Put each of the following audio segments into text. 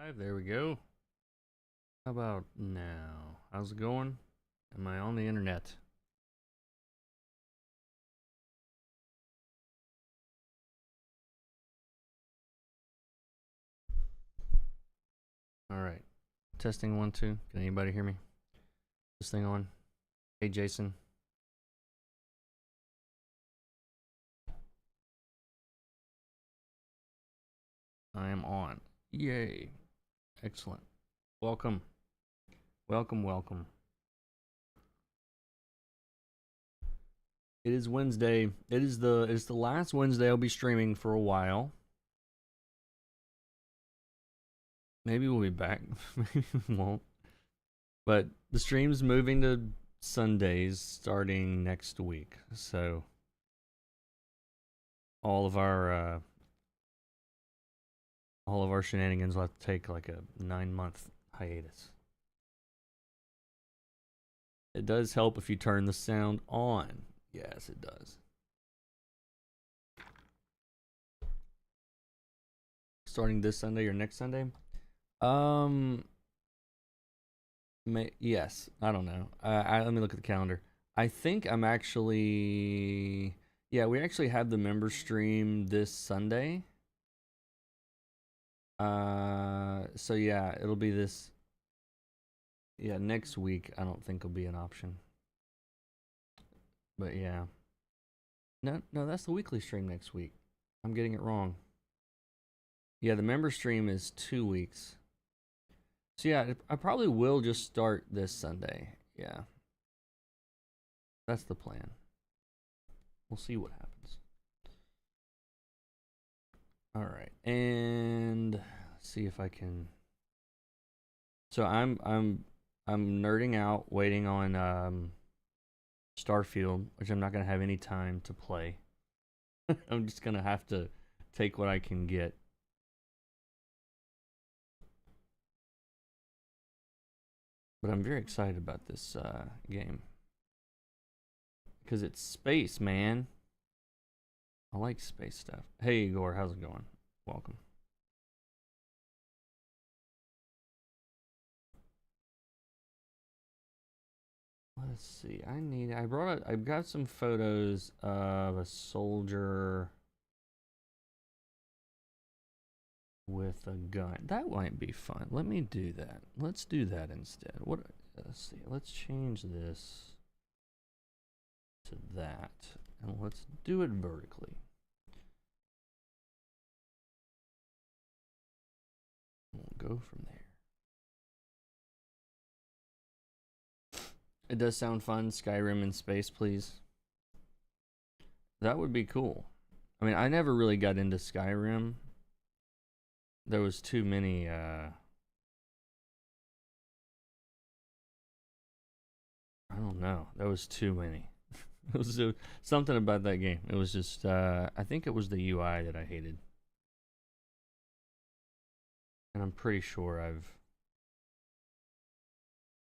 Live, there we go. How about now? How's it going? Am I on the internet? All right. Testing 1 2. Can anybody hear me? This thing on? Hey, Jason. I am on. Yay. Excellent. Welcome. Welcome, welcome. It is Wednesday. It's the last Wednesday I'll be streaming for a while. Maybe we'll be back. Maybe we won't. But the stream's moving to Sundays starting next week. So all of our shenanigans will have to take like a 9-month hiatus. It does help if you turn the sound on. Yes, it does. Starting this Sunday or next Sunday? Yes. I don't know. Let me look at the calendar. I think I'm actually. Yeah, we actually have the member stream this Sunday. So yeah, it'll be this. Yeah, next week I don't think will be an option. But yeah. No, that's the weekly stream next week. I'm getting it wrong. Yeah, the member stream is 2 weeks. So yeah, I probably will just start this Sunday. Yeah. That's the plan. We'll see what happens. All right. And let's see if I can. So I'm nerding out waiting on Starfield, which I'm not going to have any time to play. I'm just going to have to take what I can get. But I'm very excited about this game. Because it's space, man. I like space stuff. Hey, Igor, how's it going? Welcome. Let's see. I've got some photos of a soldier with a gun. That might be fun. Let me do that. Let's do that instead. Let's see. Let's change this to that. And let's do it vertically. We'll go from there. It does sound fun. Skyrim in space, please. That would be cool. I mean, I never really got into Skyrim. There was too many I don't know. There was too many. It was something about that game. It was just I think it was the UI that I hated. And I'm pretty sure I've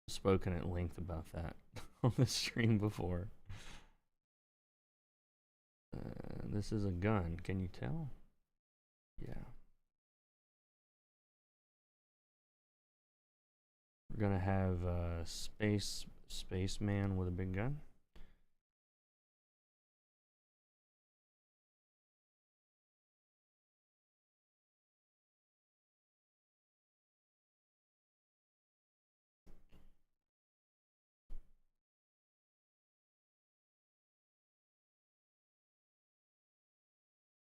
spoken at length about that on the stream before. This is a gun. Can you tell? Yeah. We're gonna have a spaceman with a big gun.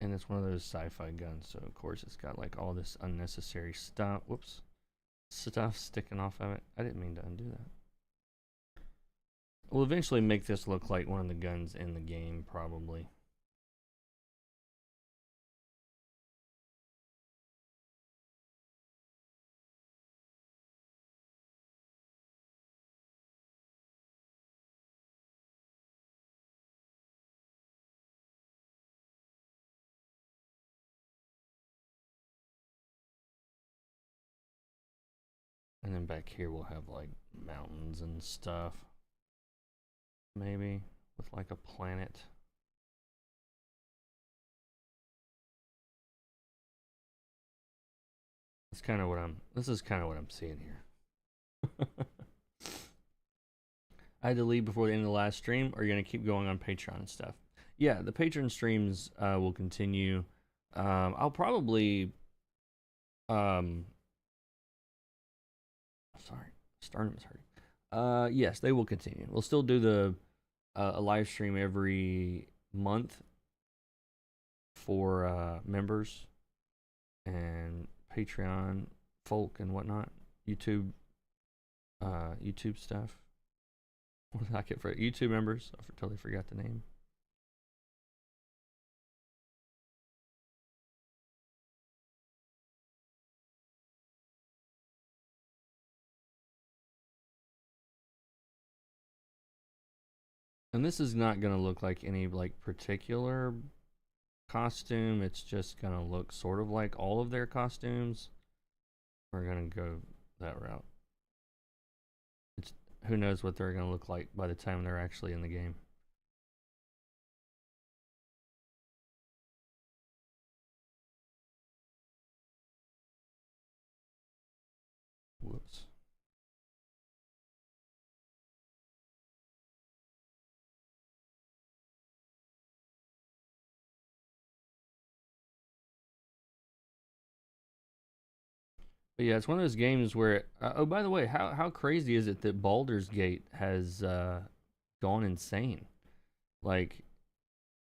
And it's one of those sci-fi guns, so of course it's got like all this unnecessary stuff. Whoops. Stuff sticking off of it. I didn't mean to undo that. We'll eventually make this look like one of the guns in the game, probably. And then back here we'll have like mountains and stuff. Maybe with like a planet. This is kind of what I'm seeing here. I had to leave before the end of the last stream. Or are you gonna keep going on Patreon and stuff? Yeah, the Patreon streams will continue. I'll probably sorry, sternum is hurting. Yes, they will continue. We'll still do the a live stream every month for members and Patreon folk and whatnot. YouTube stuff. What did I get for YouTube members? I totally forgot the name. And this is not going to look like any like particular costume. It's just going to look sort of like all of their costumes. We're going to go that route. Who knows what they're going to look like by the time they're actually in the game. Whoops. But yeah, it's one of those games where oh, by the way, how crazy is it that Baldur's Gate has gone insane? Like,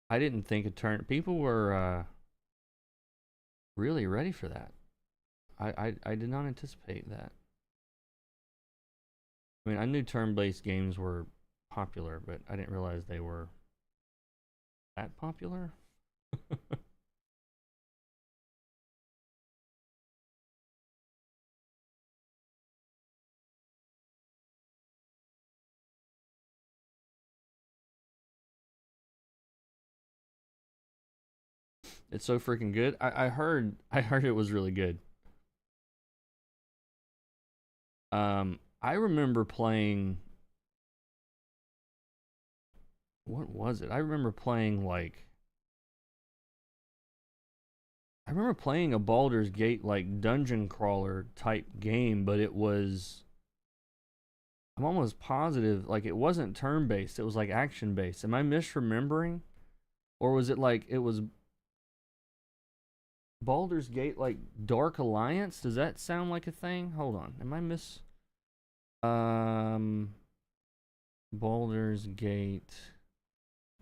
I didn't think people were really ready for that. I did not anticipate that. I mean, I knew turn-based games were popular, but I didn't realize they were that popular. It's so freaking good. I heard it was really good. I remember playing. What was it? I remember playing a Baldur's Gate like dungeon crawler type game, but it was. I'm almost positive like it wasn't turn based. It was like action based. Am I misremembering, or was it like it was Baldur's Gate like Dark Alliance? Does that sound like a thing? Hold on. Am I Baldur's Gate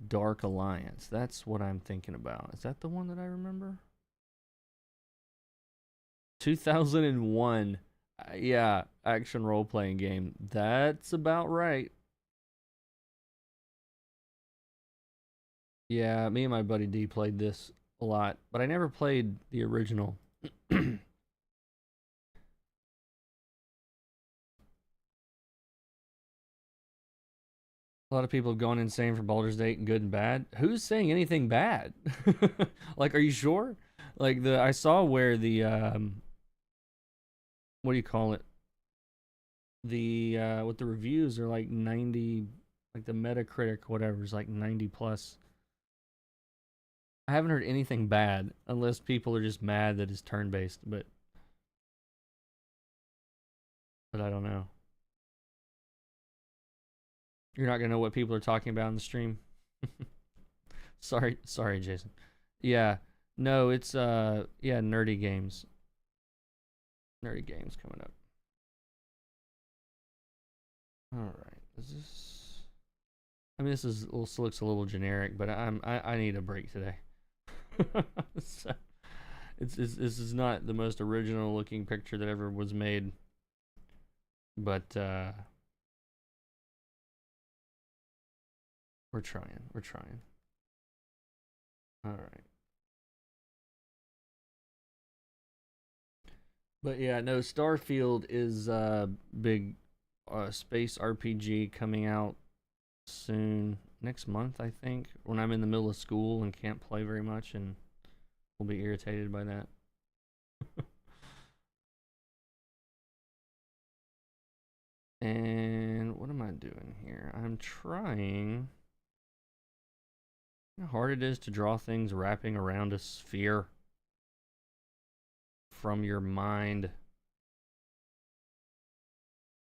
Dark Alliance. That's what I'm thinking about. Is that the one that I remember? 2001. Yeah, action role-playing game. That's about right. Yeah, me and my buddy D played this a lot, but I never played the original. A lot of people have gone insane for Baldur's Gate, good and bad. Who's saying anything bad? Like, are you sure? Like, I saw where the what do you call it? The with the reviews are like 90, like the Metacritic whatever is like 90 plus. I haven't heard anything bad unless people are just mad that it's turn-based, but I don't know. You're not gonna know what people are talking about in the stream. sorry, Jason. Yeah, no, it's yeah, nerdy games. Nerdy games coming up. All right, is this? I mean, this looks a little generic, but I need a break today. So, this is not the most original looking picture that ever was made, but we're trying. All right. But yeah, no, Starfield is a big space RPG coming out soon, next month, I think, when I'm in the middle of school and can't play very much and will be irritated by that. And what am I doing here? I'm trying. You know how hard it is to draw things wrapping around a sphere from your mind.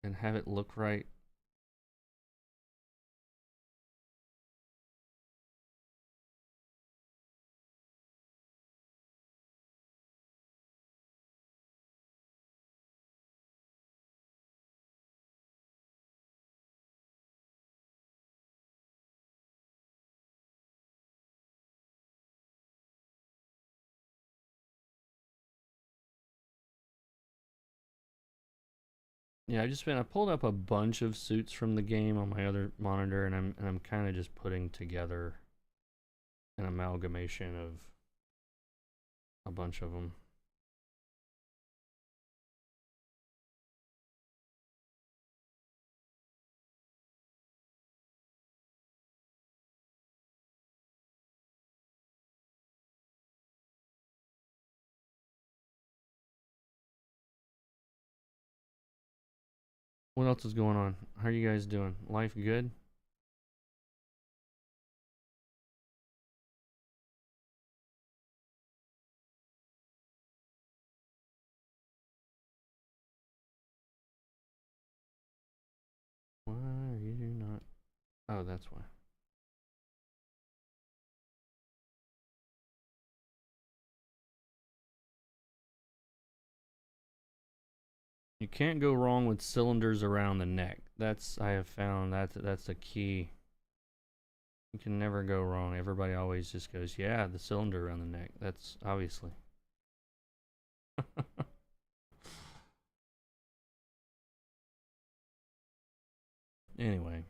and have it look right. Yeah, I pulled up a bunch of suits from the game on my other monitor, and I'm kind of just putting together an amalgamation of a bunch of them. What else is going on? How are you guys doing? Life good? Why are you not? Oh, that's why. You can't go wrong with cylinders around the neck. I have found that's a key. You can never go wrong. Everybody always just goes, yeah, the cylinder around the neck. That's obviously. Anyway.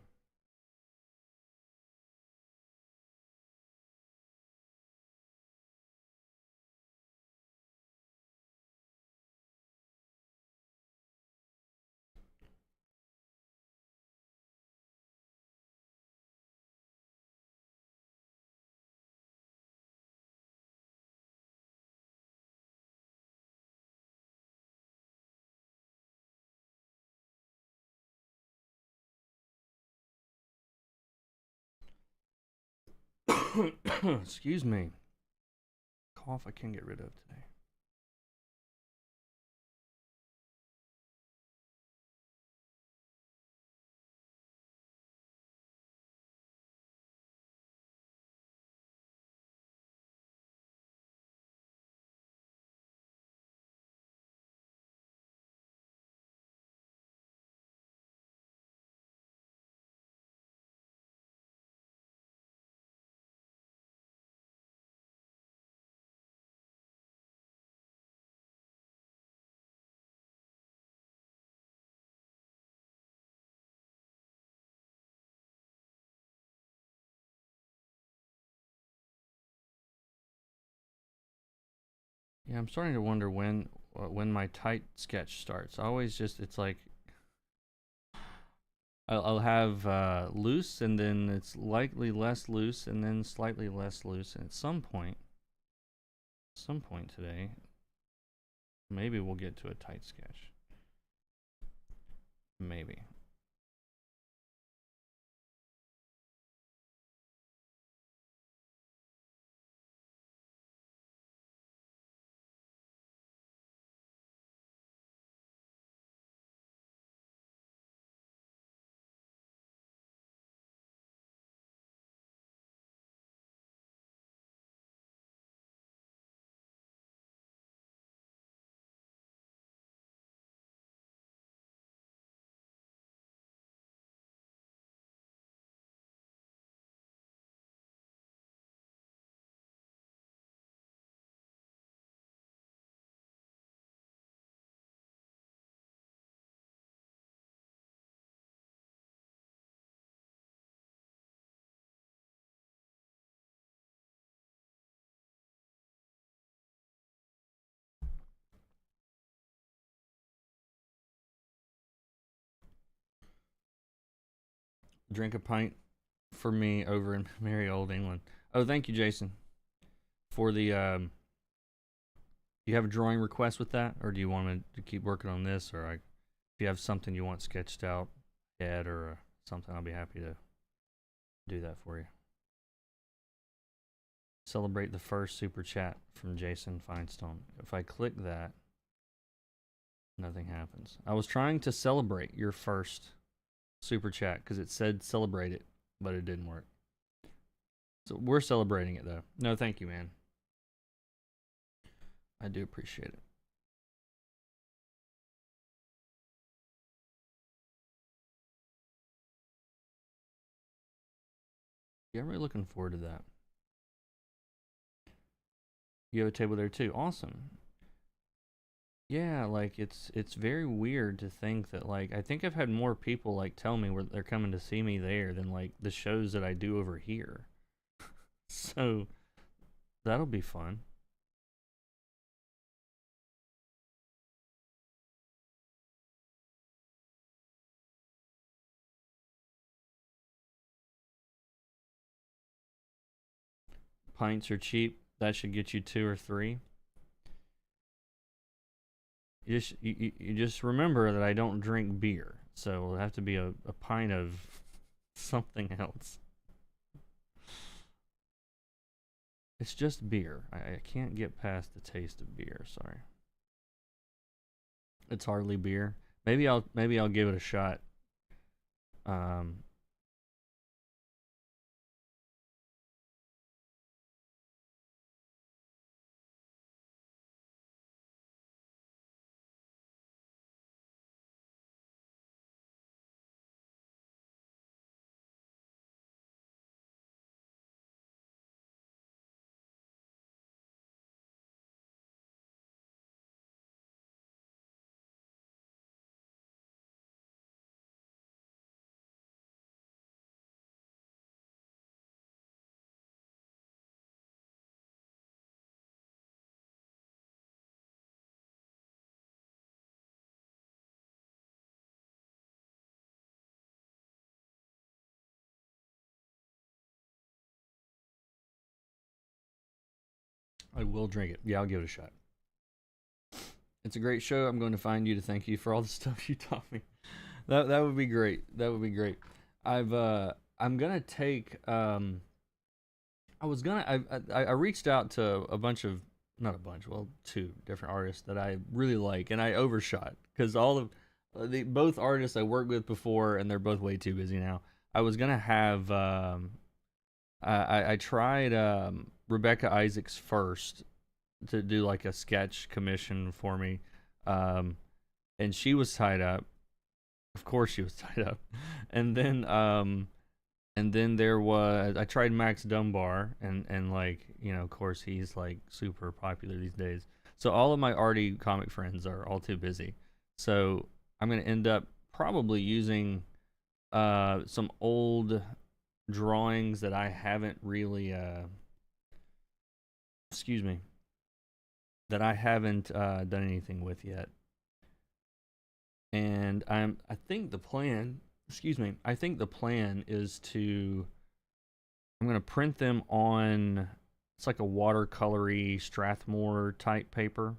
Excuse me. Cough I can't get rid of today. Yeah, I'm starting to wonder when my tight sketch starts. I always just it's like I'll have loose, and then it's likely less loose, and then slightly less loose, and at some point today, maybe we'll get to a tight sketch. Maybe. Drink a pint for me over in merry old England. Oh, thank you, Jason, for the. Do you have a drawing request with that, or do you want me to keep working on this, or if you have something you want sketched out, Ed, or something, I'll be happy to do that for you. Celebrate the first super chat from Jason Feinstone. If I click that, Nothing happens. I was trying to celebrate your first super chat because it said celebrate it, but it didn't work. So we're celebrating it though. No, thank you, man. I do appreciate it. Yeah, I'm really looking forward to that. You have a table there too. Awesome. Yeah, like it's very weird to think that like I think I've had more people like tell me where they're coming to see me there than like the shows that I do over here. So that'll be fun. Pints are cheap. That should get you 2 or 3. You just remember that I don't drink beer, so it'll have to be a pint of something else. It's just beer. I can't get past the taste of beer. Sorry, it's hardly beer. Maybe I'll give it a shot. Um, I will drink it. Yeah, I'll give it a shot. It's a great show. I'm going to find you to thank you for all the stuff you taught me. That would be great. That would be great. I'm gonna take I was gonna I reached out to a bunch of not a bunch, well, 2 different artists that I really like, and I overshot because all of the both artists I worked with before, and they're both way too busy now. I was gonna have I tried Rebecca Isaacs first to do like a sketch commission for me, um, and she was tied up. Of course, she was tied up, and then there was I tried Max Dunbar, and like of course he's like super popular these days. So all of my arty comic friends are all too busy. So I'm gonna end up probably using some old drawings that I haven't really excuse me, that I haven't done anything with yet. And I think the plan, excuse me, I think the plan is to I'm gonna print them on it's like a watercolory Strathmore type paper,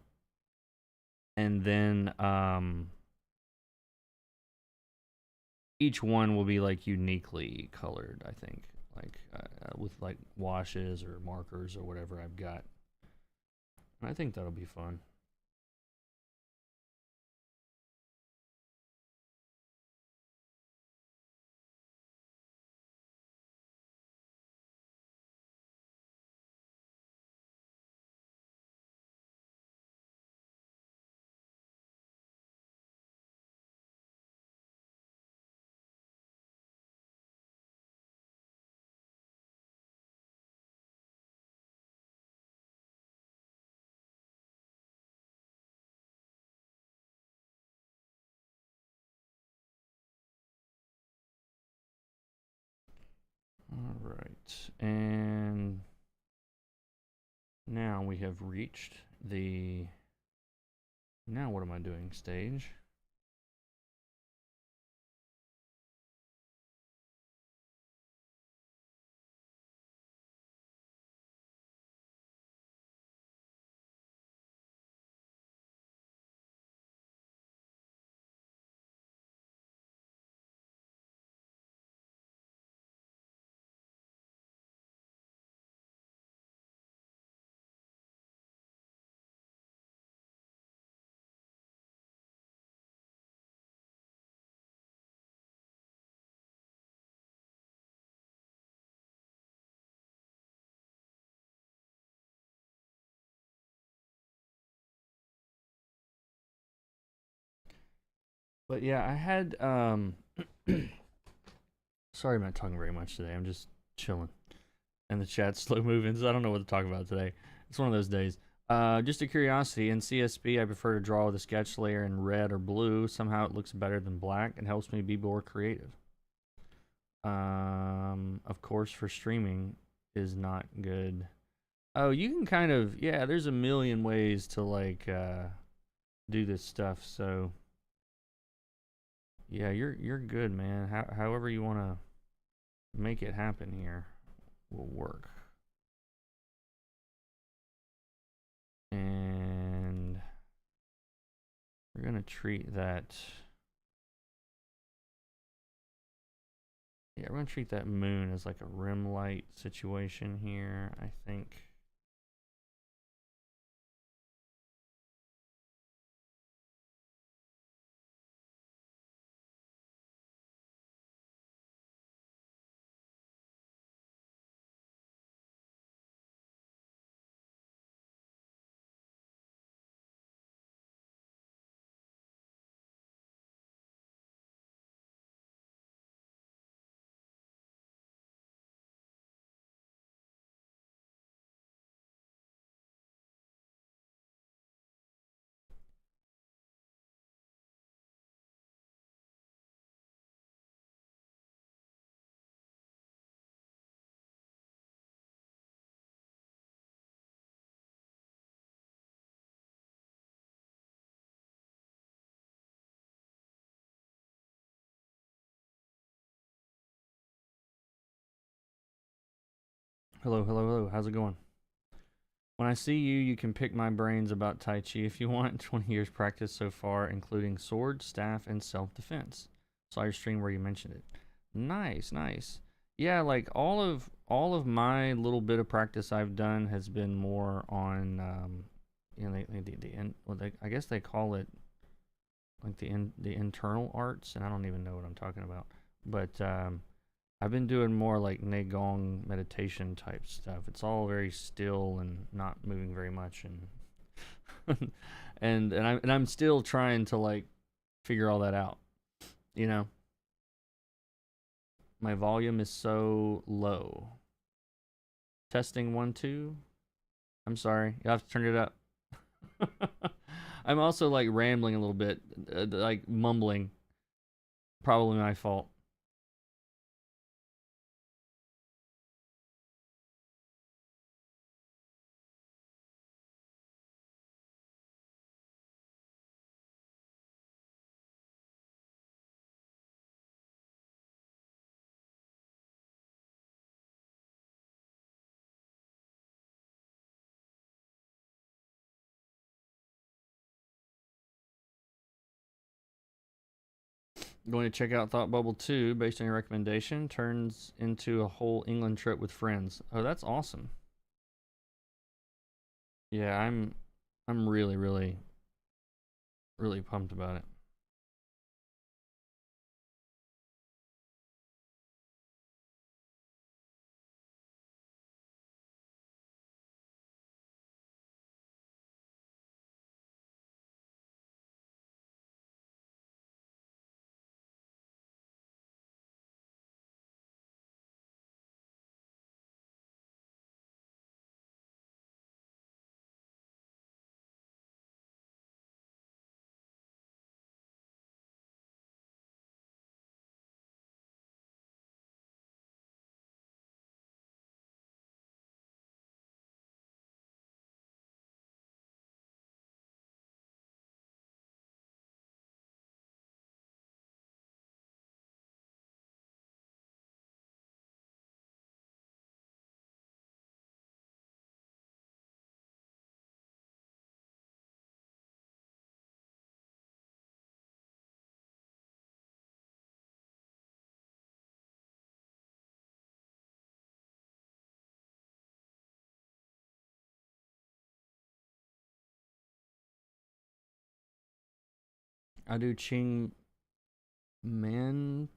and then each one will be like uniquely colored. I think like with like washes or markers or whatever I've got. And I think that'll be fun. All right, and now we have reached the. Now what am I doing? Stage. But yeah, I had sorry, I'm not talking very much today. I'm just chilling, and the chat's slow moving, so I don't know what to talk about today. It's one of those days. Just a curiosity, in CSP, I prefer to draw with a sketch layer in red or blue. Somehow it looks better than black and helps me be more creative. Of course, for streaming is not good. Oh, you can kind of, yeah, there's a million ways to like do this stuff. So yeah, you're good, man. However you want to make it happen here will work. And we're gonna treat that. Yeah, we're gonna treat that moon as like a rim light situation here, I think. Hello, hello, hello. How's it going? When I see you, you can pick my brains about Tai Chi if you want. 20 years practice so far, including sword, staff, and self-defense. Saw your stream where you mentioned it. Nice, nice. Yeah, like all of my little bit of practice I've done has been more on, well, I guess they call it like the internal arts, and I don't even know what I'm talking about. But I've been doing more like Neigong meditation type stuff. It's all very still and not moving very much, and and I'm still trying to like figure all that out. You know, my volume is so low. Testing 1 2. I'm sorry, you have to turn it up. I'm also like rambling a little bit, like mumbling. Probably my fault. Going to check out Thought Bubble 2 based on your recommendation. Turns into a whole England trip with friends. Oh, that's awesome. Yeah, I'm really, really, really pumped about it. I do Man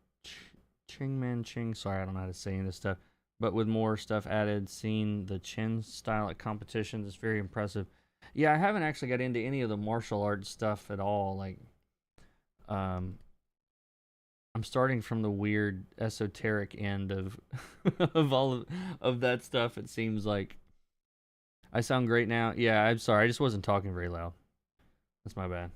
Ching Man Ching. Sorry, I don't know how to say any of this stuff. But with more stuff added, seeing the chin style at competitions is very impressive. Yeah, I haven't actually got into any of the martial arts stuff at all. Like, um, I'm starting from the weird esoteric end of of of that stuff. It seems like I sound great now. Yeah, I'm sorry. I just wasn't talking very loud. That's my bad.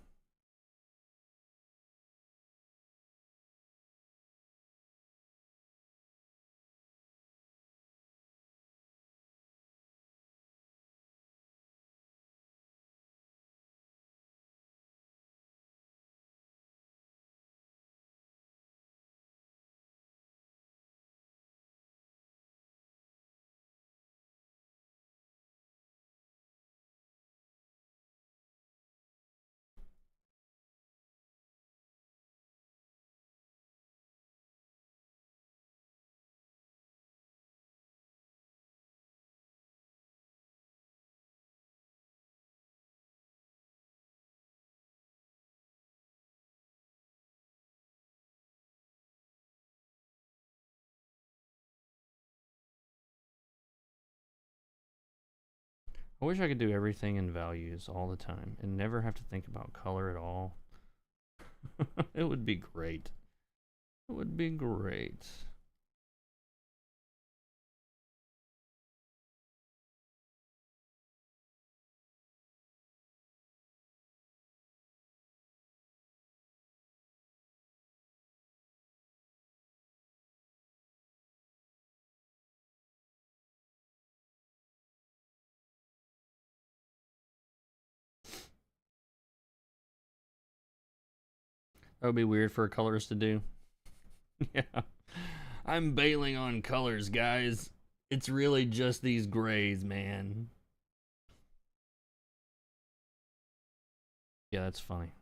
I wish I could do everything in values all the time and never have to think about color at all. It would be great. It would be great. That would be weird for a colorist to do. Yeah. I'm bailing on colors, guys. It's really just these grays, man. Yeah, that's funny.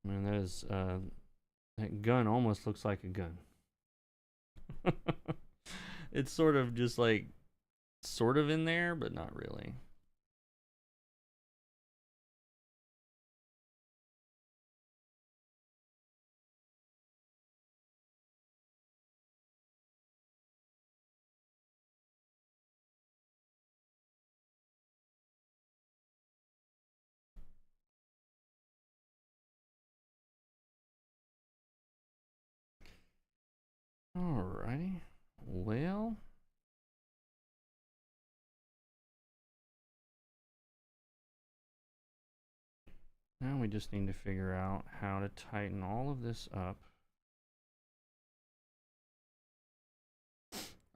Man, that is that gun almost looks like a gun. It's sort of just like sort of in there, but not really. Alrighty. Well, now we just need to figure out how to tighten all of this up.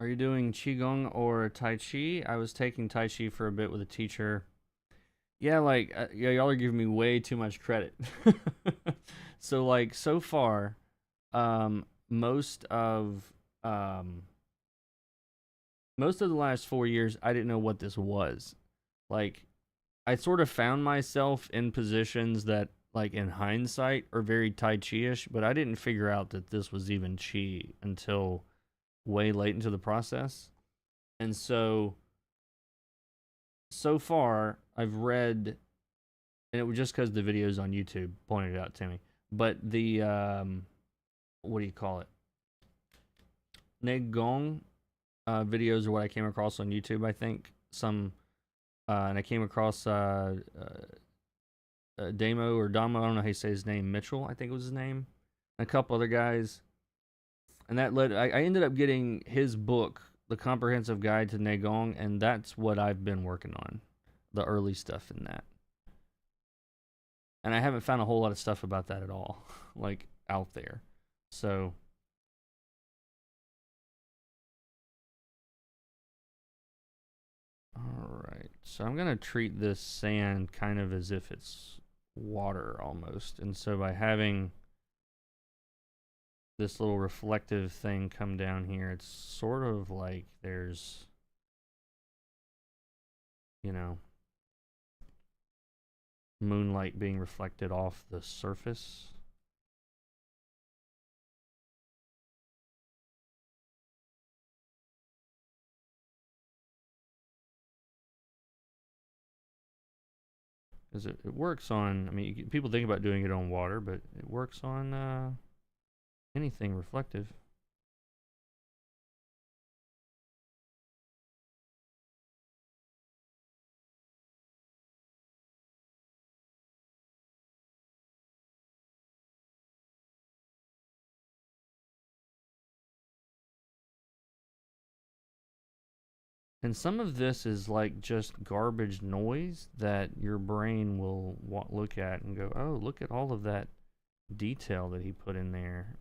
Are you doing Qigong or Tai Chi? I was taking Tai Chi for a bit with a teacher. Yeah, like, yeah, y'all are giving me way too much credit. So, like, so far, most of, most of the last 4 years, I didn't know what this was. Like, I sort of found myself in positions that, like, in hindsight, are very Tai Chi-ish, but I didn't figure out that this was even Chi until way late into the process. And so far, I've read, and it was just because the videos on YouTube pointed it out to me, but the, what do you call it? Negong videos are what I came across on YouTube, I think. And I came across Damo or Damo, I don't know how you say his name, Mitchell, I think it was his name, and a couple other guys. And that led, I ended up getting his book, The Comprehensive Guide to Negong, and that's what I've been working on, the early stuff in that. And I haven't found a whole lot of stuff about that at all, like out there. So, Alright, so I'm going to treat this sand kind of as if it's water almost. And so by having this little reflective thing come down here, it's sort of like there's, you know, moonlight being reflected off the surface. Because it works on, I mean, people think about doing it on water, but it works on anything reflective. And some of this is like just garbage noise that your brain will look at and go, oh, look at all of that detail that he put in there.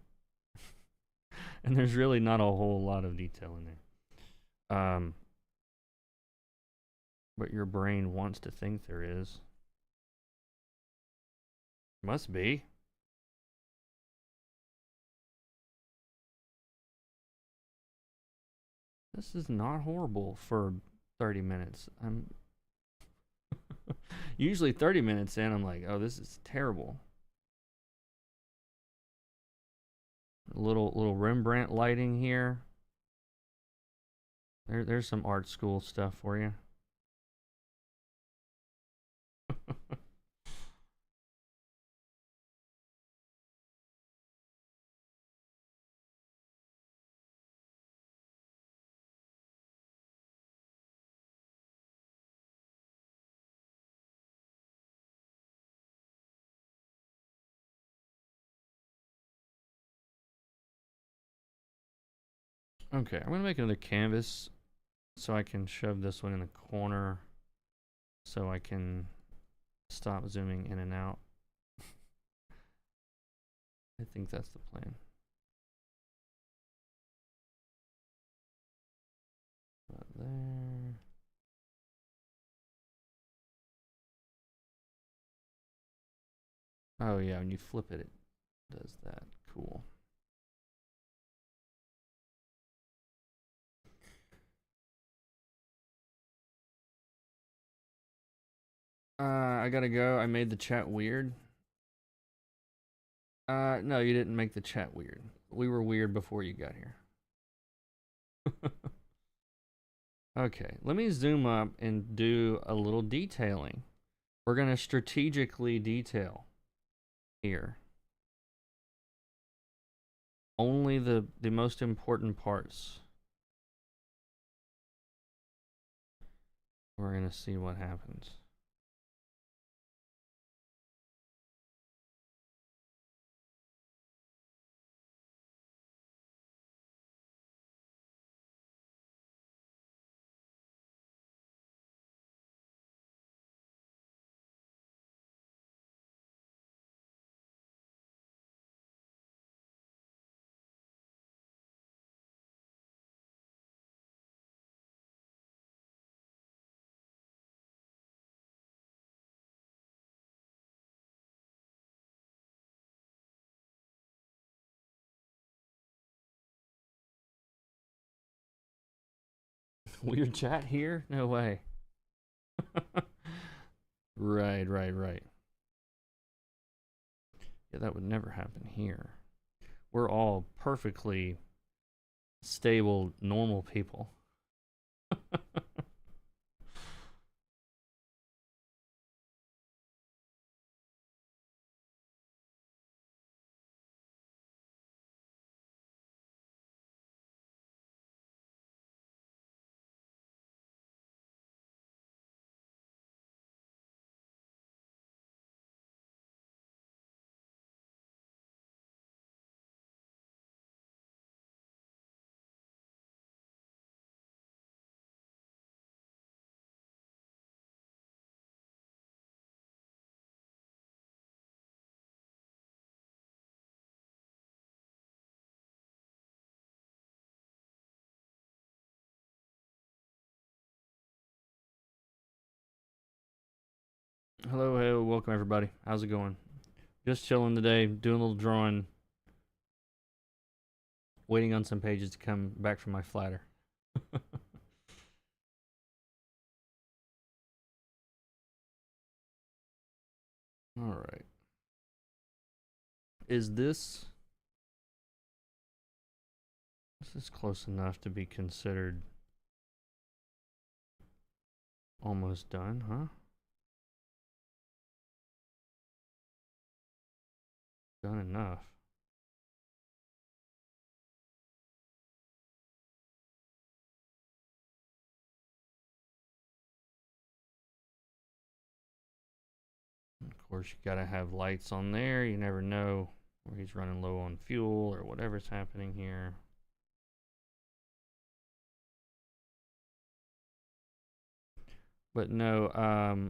And there's really not a whole lot of detail in there. But your brain wants to think there is. Must be. This is not horrible for 30 minutes. I'm usually 30 minutes in, I'm like, oh, this is terrible. A little Rembrandt lighting here. There's some art school stuff for you. Okay, I'm gonna make another canvas so I can shove this one in the corner so I can stop zooming in and out. I think that's the plan. About there. Oh yeah, when you flip it, it does that. Cool. I gotta go. I made the chat weird. No, you didn't make the chat weird. We were weird before you got here. Okay, let me zoom up and do a little detailing. We're gonna strategically detail here. Only the most important parts. We're gonna see what happens. Weird chat here? No way. Right. Yeah, that would never happen here. We're all perfectly stable, normal people. Hello, hello, welcome everybody. How's it going? Just chilling today, doing a little drawing, waiting on some pages to come back from my flatter. All right. Is this this is close enough to be considered almost done, huh? Done enough. Of course, you gotta have lights on there. You never know where he's running low on fuel or whatever's happening here. But no,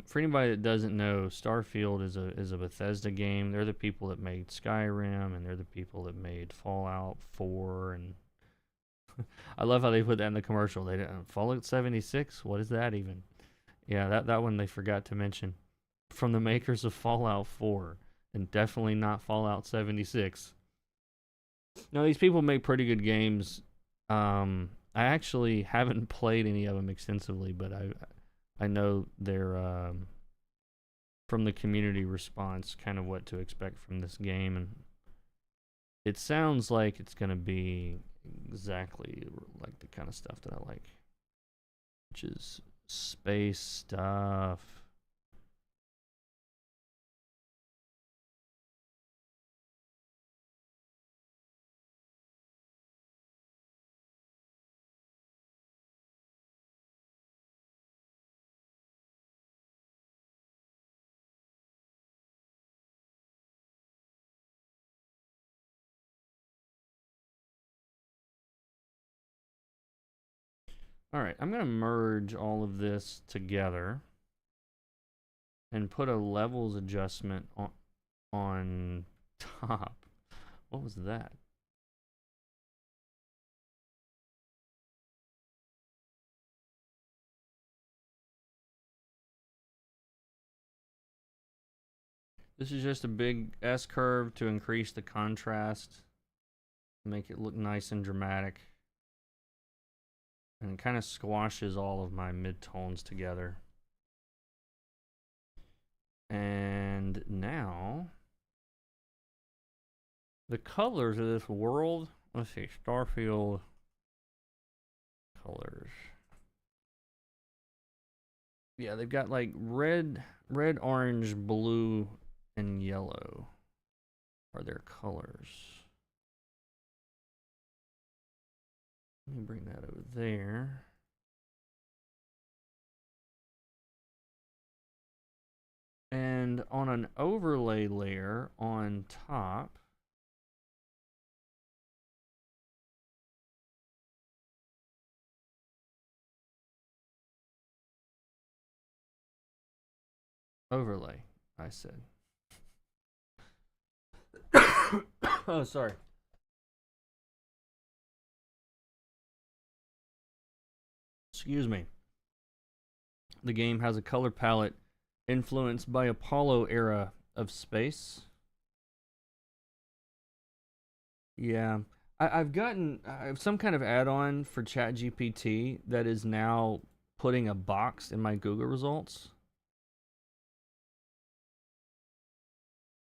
for anybody that doesn't know, Starfield is a Bethesda game. They're the people that made Skyrim, and they're the people that made Fallout 4. And I love how they put that in the commercial. They didn't Fallout 76. What is that even? Yeah, that one they forgot to mention. From the makers of Fallout 4, and definitely not Fallout 76. No, these people make pretty good games. I actually haven't played any of them extensively, but I know they're from the community response, kind of what to expect from this game, and it sounds like it's gonna be exactly like the kind of stuff that I like, which is space stuff. All right, I'm gonna merge all of this together and put a levels adjustment on top. What was that? This is just a big S curve to increase the contrast, make it look nice and dramatic. And it kind of squashes all of my midtones together. And now, the colors of this world, let's see, Starfield colors. Yeah, they've got like red, orange, blue, and yellow are their colors. Let me bring that over there. And on an overlay layer on top, overlay, I said. Oh, sorry. Excuse me. The game has a color palette influenced by Apollo era of space. Yeah. I've gotten some kind of add-on for ChatGPT that is now putting a box in my Google results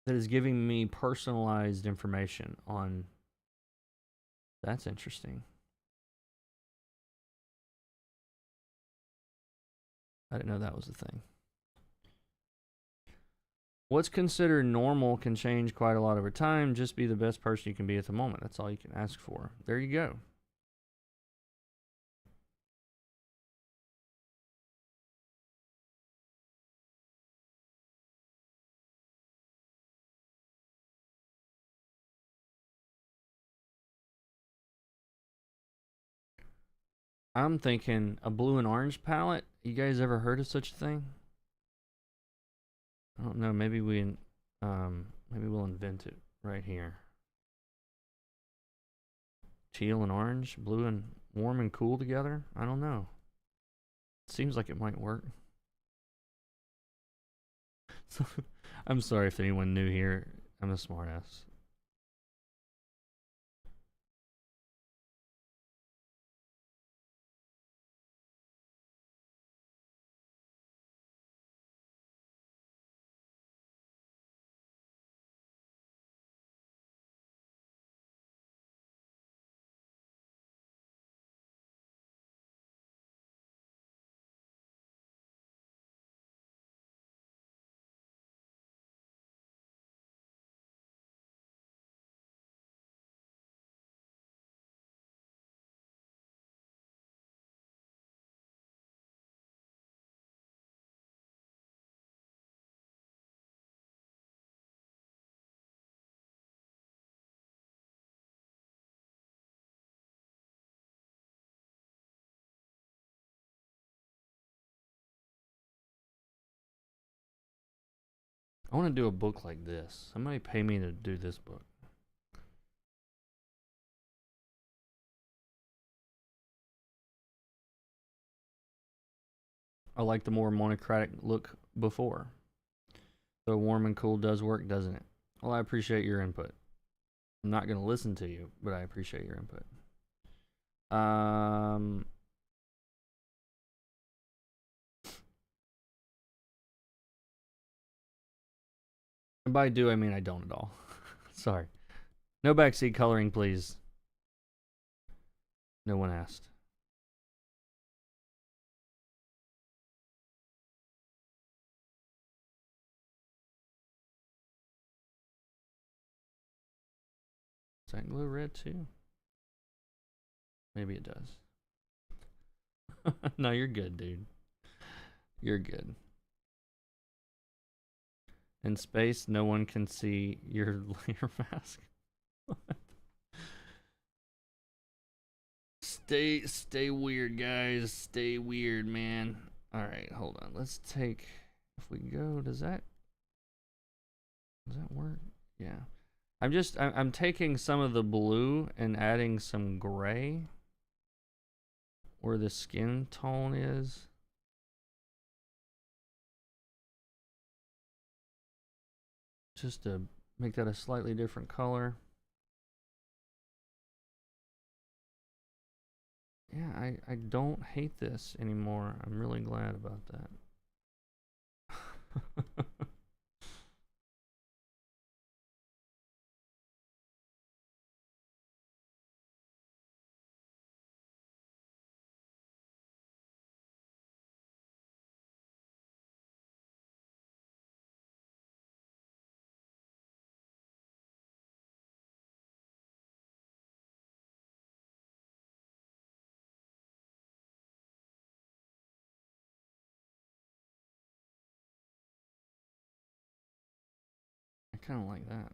that is giving me personalized information on. That's interesting. I didn't know that was a thing. What's considered normal can change quite a lot over time. Just be the best person you can be at the moment. That's all you can ask for. There you go. I'm thinking a blue and orange palette. You guys ever heard of such a thing? I don't know. Maybe we'll invent it right here. Teal and orange, blue and warm and cool together. I don't know. It seems like it might work. I'm sorry if anyone new here. I'm a smartass. I want to do a book like this. Somebody pay me to do this book. I like the more monocratic look before. Though warm and cool does work, doesn't it? Well, I appreciate your input. I'm not going to listen to you, but I appreciate your input. And by do, I mean I don't at all. Sorry. No backseat coloring, please. No one asked. Does that glow red too? Maybe it does. No, you're good, dude. You're good. In space, no one can see your layer mask. Stay weird, guys. Stay weird, man. All right, hold on. Let's take. If we go, does that work? Yeah. I'm taking some of the blue and adding some gray where the skin tone is. Just to make that a slightly different color. Yeah, I don't hate this anymore. I'm really glad about that. I kind of like that.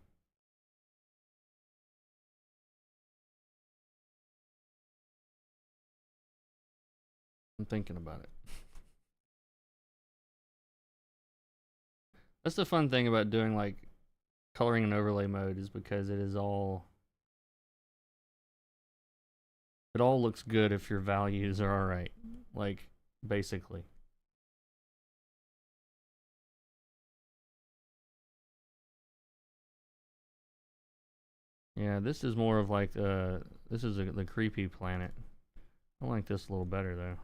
I'm thinking about it. That's the fun thing about doing like coloring and overlay mode is because it all looks good if your values are all right. Like basically. Yeah, this is more of like this is the creepy planet. I like this a little better though.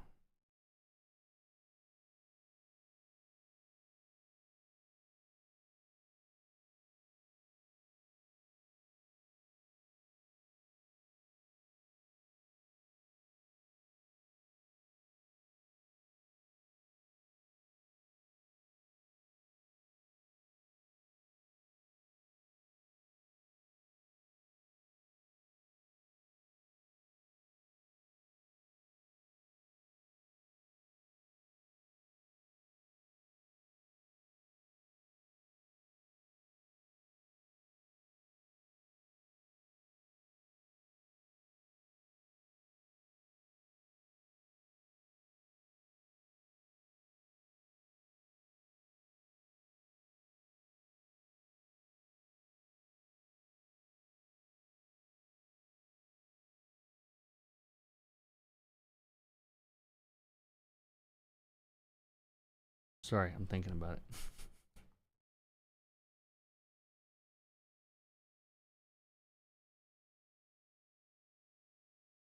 Sorry, I'm thinking about it.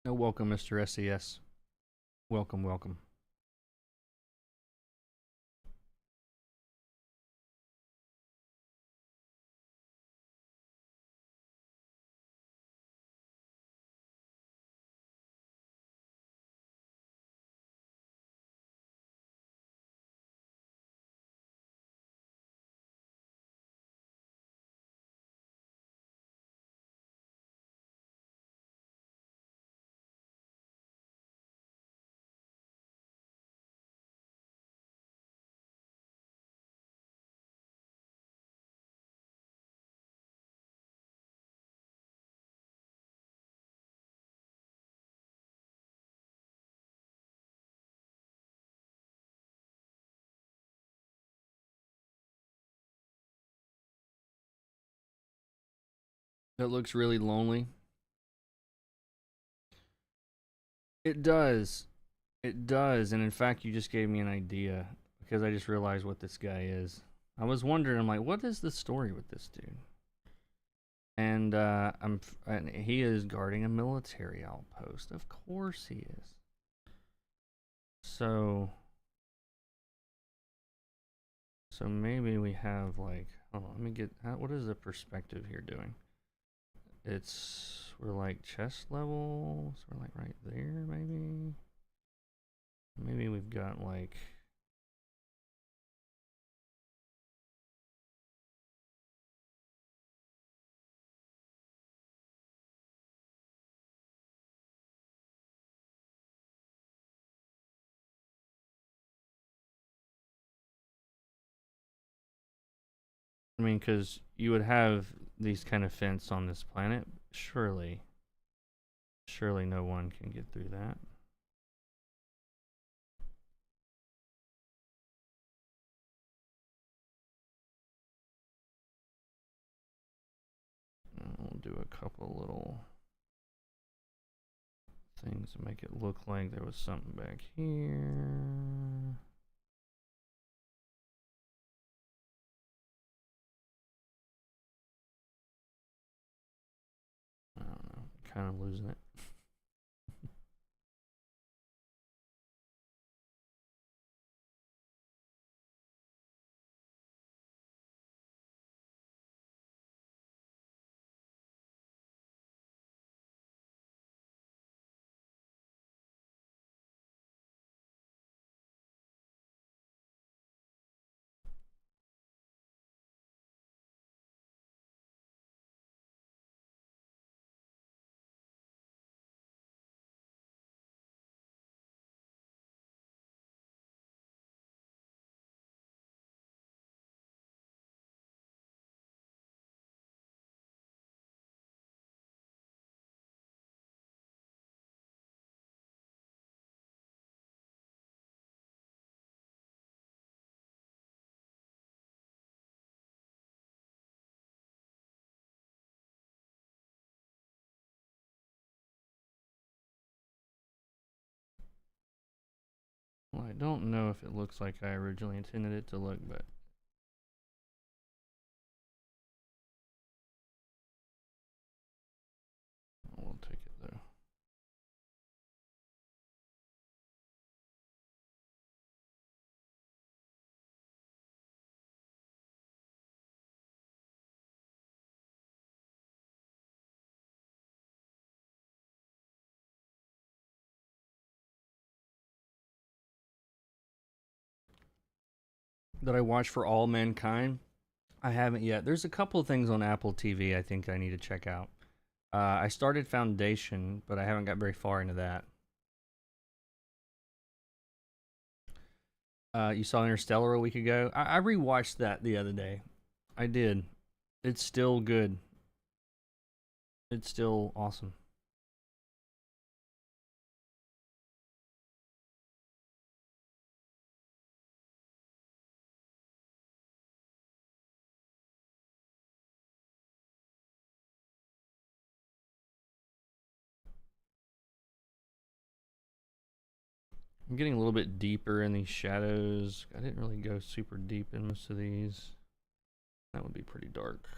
No, welcome, Mr. SES. Welcome, welcome. That looks really lonely. It does. It does. And in fact, you just gave me an idea because I just realized what this guy is. I was wondering, I'm like, what is the story with this dude? And and he is guarding a military outpost. Of course he is. So maybe we have like, hold on, let me get, what is the perspective here doing? We're like chest level, so we're like right there, maybe. Maybe we've got like, I mean, because you would have these kind of fence on this planet. Surely no one can get through that. We'll do a couple little things to make it look like there was something back here. I don't know, kind of losing it. Well, I don't know if it looks like I originally intended it to look, but we'll take it though. That I watch for all mankind. I haven't yet. There's a couple of things on Apple TV I think I need to check out. I started Foundation, but I haven't got very far into that. You saw Interstellar a week ago. I rewatched that the other day. I did. It's still good. It's still awesome. I'm getting a little bit deeper in these shadows. I didn't really go super deep in most of these. That would be pretty dark.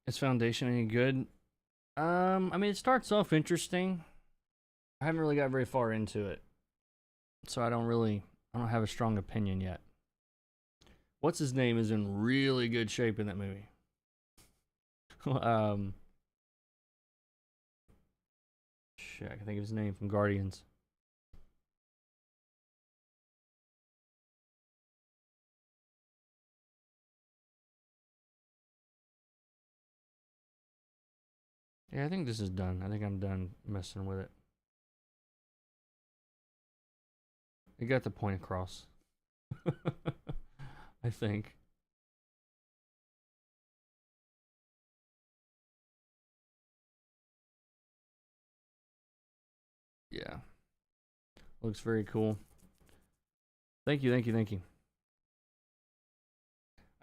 Is Foundation any good? I mean, it starts off interesting. I haven't really got very far into it, so I don't have a strong opinion yet. What's his name is in really good shape in that movie. um, shit, I can think of his name from Guardians. Yeah, I think this is done. I think I'm done messing with it. I got the point across. I think. Yeah. Looks very cool. Thank you, thank you, thank you.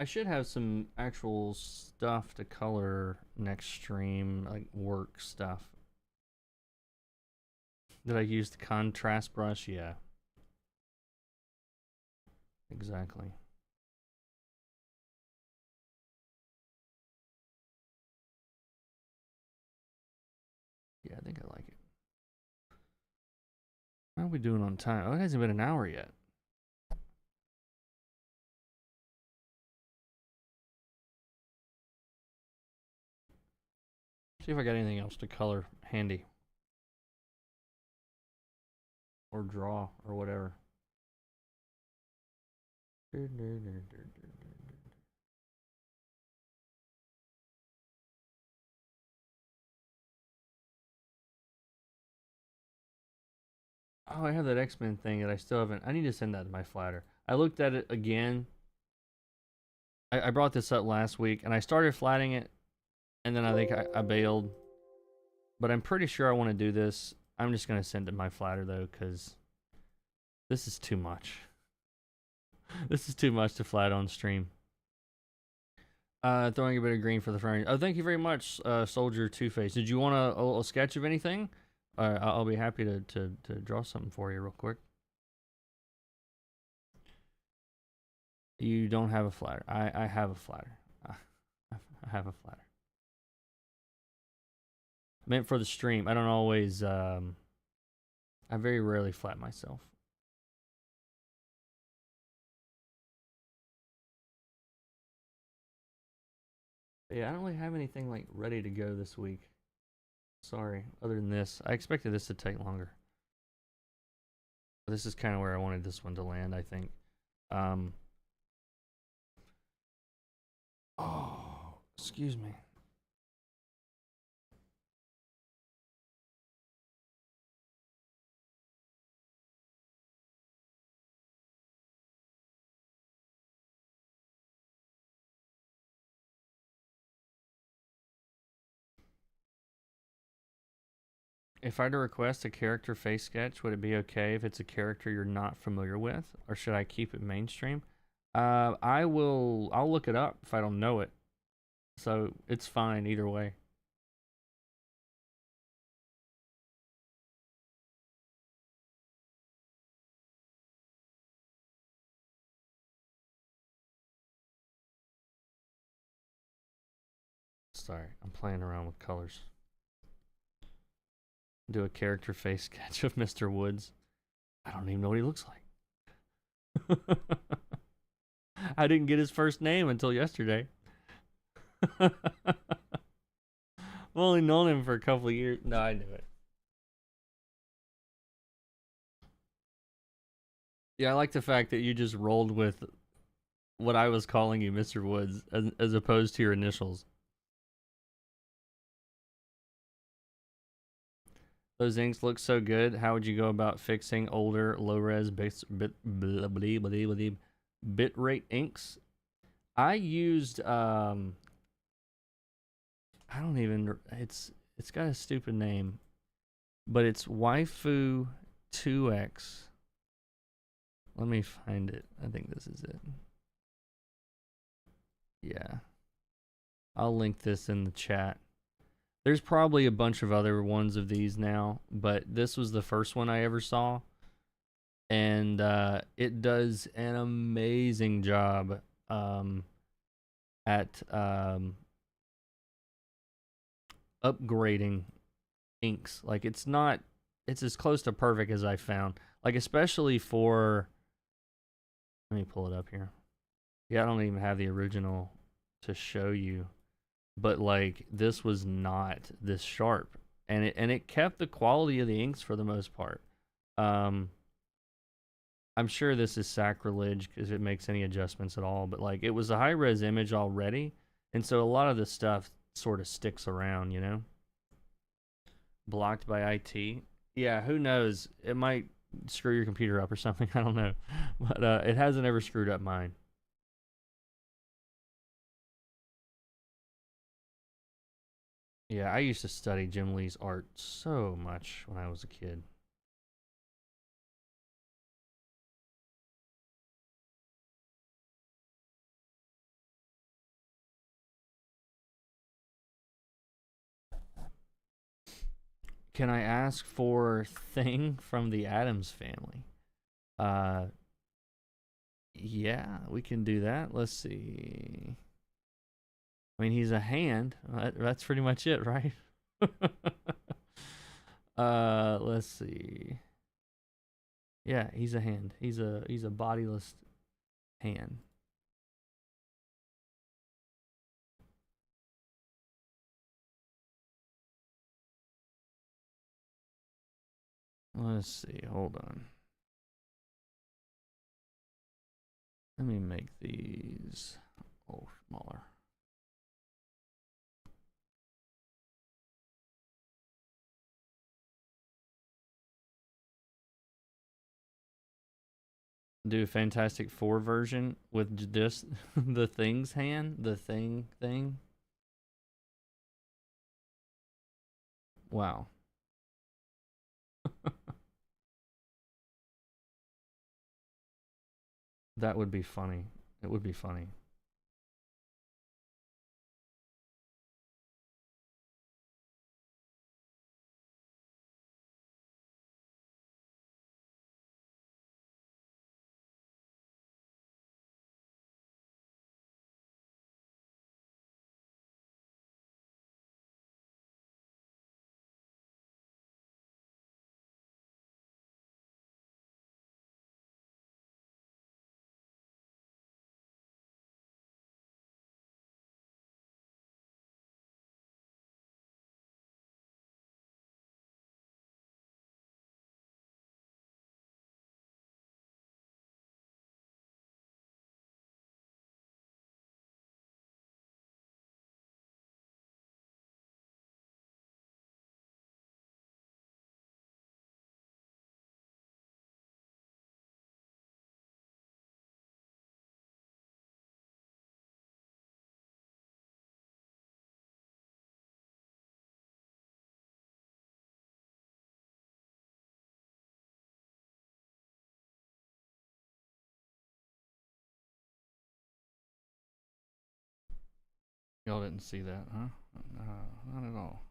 I should have some actual stuff to color next stream, like work stuff. Did I use the contrast brush? Yeah. Exactly. Yeah, I think I like it. How are we doing on time? Oh, it hasn't been an hour yet. See if I got anything else to color handy. Or draw, or whatever. Oh, I have that X-Men thing that I still haven't. I need to send that to my flatter. I looked at it again. I brought this up last week, and I started flatting it, and then I think I bailed. But I'm pretty sure I want to do this. I'm just going to send it my flatter, though, because this is too much. This is too much to flat on stream. Throwing a bit of green for the front. Oh, thank you very much, Soldier Two-Face. Did you want a sketch of anything? I'll be happy to draw something for you real quick. You don't have a flatter. I have a flatter. I have a flatter. Meant for the stream. I don't always. I very rarely flat myself. But yeah, I don't really have anything like ready to go this week. Sorry. Other than this, I expected this to take longer. This is kind of where I wanted this one to land, I think. Oh, excuse me. If I were to request a character face sketch, would it be okay if it's a character you're not familiar with, or should I keep it mainstream? I will. I'll look it up if I don't know it, so it's fine either way. Sorry, I'm playing around with colors. Do a character face sketch of Mr. Woods. I don't even know what he looks like. I didn't get his first name until yesterday. I've only known him for a couple of years. No, I knew it. Yeah, I like the fact that you just rolled with what I was calling you, Mr. Woods, as opposed to your initials. Those inks look so good. How would you go about fixing older low-res bitrate inks? I used I don't even it's got a stupid name, but it's Waifu 2X. Let me find it. I think this is it. Yeah. I'll link this in the chat. There's probably a bunch of other ones of these now, but this was the first one I ever saw. And it does an amazing job at upgrading inks. Like it's not, it's as close to perfect as I found. Like especially for, let me pull it up here. Yeah, I don't even have the original to show you, but like this was not this sharp, and it kept the quality of the inks for the most part. Um, I'm sure this is sacrilege because it makes any adjustments at all, but like it was a high res image already, and so a lot of the stuff sort of sticks around, you know. Blocked by IT. Yeah, who knows? It might screw your computer up or something. I don't know, but it hasn't ever screwed up mine. Yeah, I used to study Jim Lee's art so much when I was a kid. Can I ask for Thing from the Adams Family? Uh, yeah, we can do that. Let's see. I mean, he's a hand. That's pretty much it, right? Let's see. Yeah, he's a hand. He's a bodiless hand. Let's see. Hold on. Let me make these a little smaller. Do a Fantastic Four version with just the Thing's hand, the thing. Wow, that would be funny. It would be funny. Y'all didn't see that, huh? Not at all.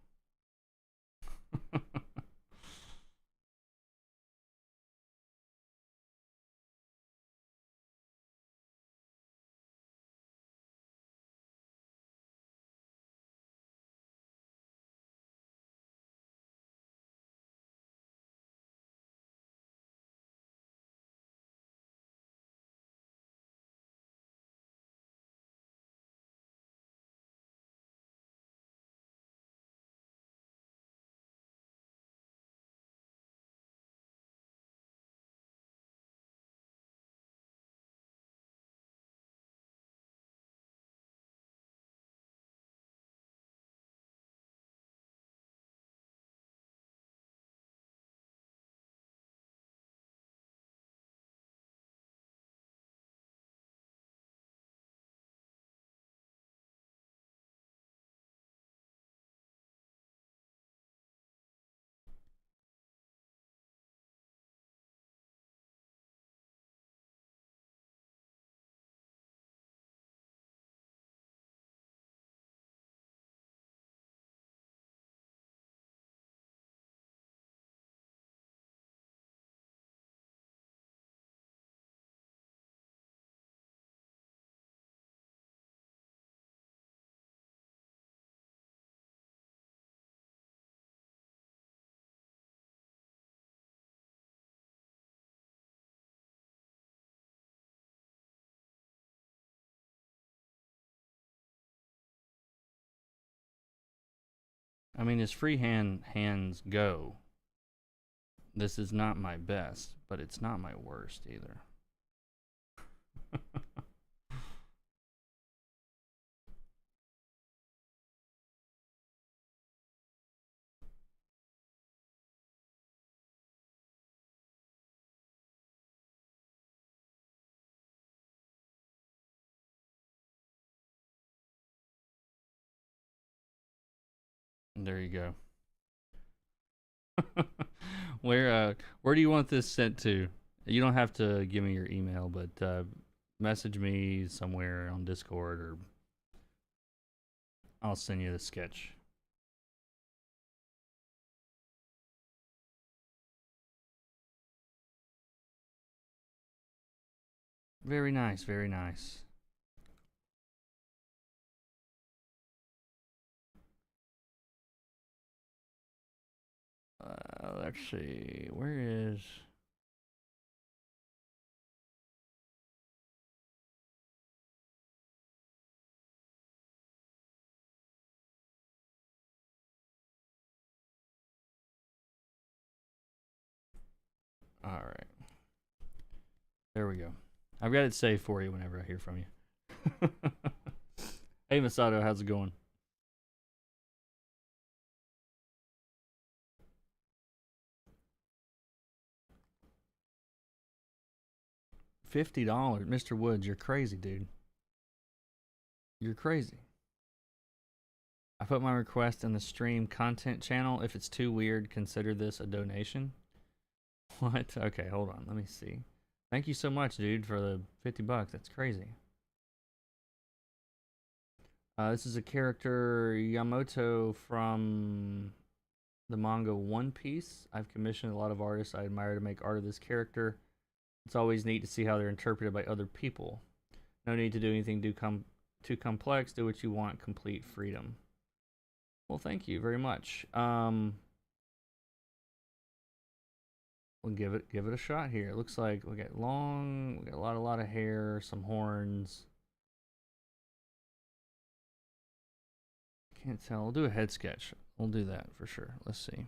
I mean, as freehand hands go, this is not my best, but it's not my worst either. There you go. Where do you want this sent to? You don't have to give me your email, but message me somewhere on Discord, or I'll send you the sketch. Very nice, very nice. Let's see, where is... All right. There we go. I've got it saved for you whenever I hear from you. Hey, Masato, how's it going? $50, Mr. Woods. You're crazy, dude. You're crazy. I put my request in the stream content channel. If it's too weird, consider this a donation. What? Okay, hold on. Let me see. Thank you so much, dude, for the $50. That's crazy. This is a character, Yamato, from the manga One Piece. I've commissioned a lot of artists I admire to make art of this character. It's always neat to see how they're interpreted by other people. No need to do anything too complex. Do what you want. Complete freedom. Well, thank you very much. We'll give it a shot here. It looks like we got a lot of hair, some horns. Can't tell. We'll do a head sketch. We'll do that for sure. Let's see.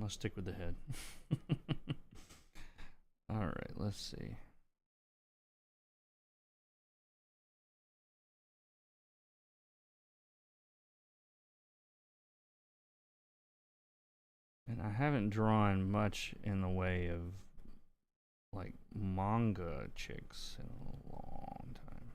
I'll stick with the head. All right, let's see. And I haven't drawn much in the way of like manga chicks in a long time.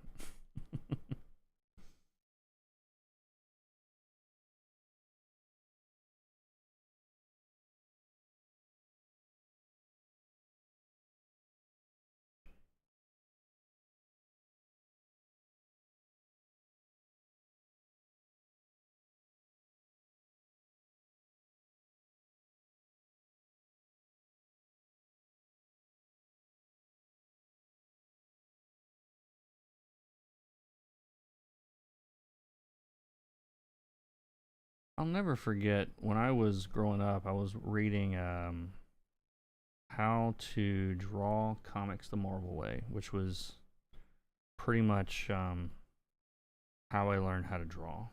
I'll never forget when I was growing up, I was reading How to Draw Comics the Marvel Way, which was pretty much how I learned how to draw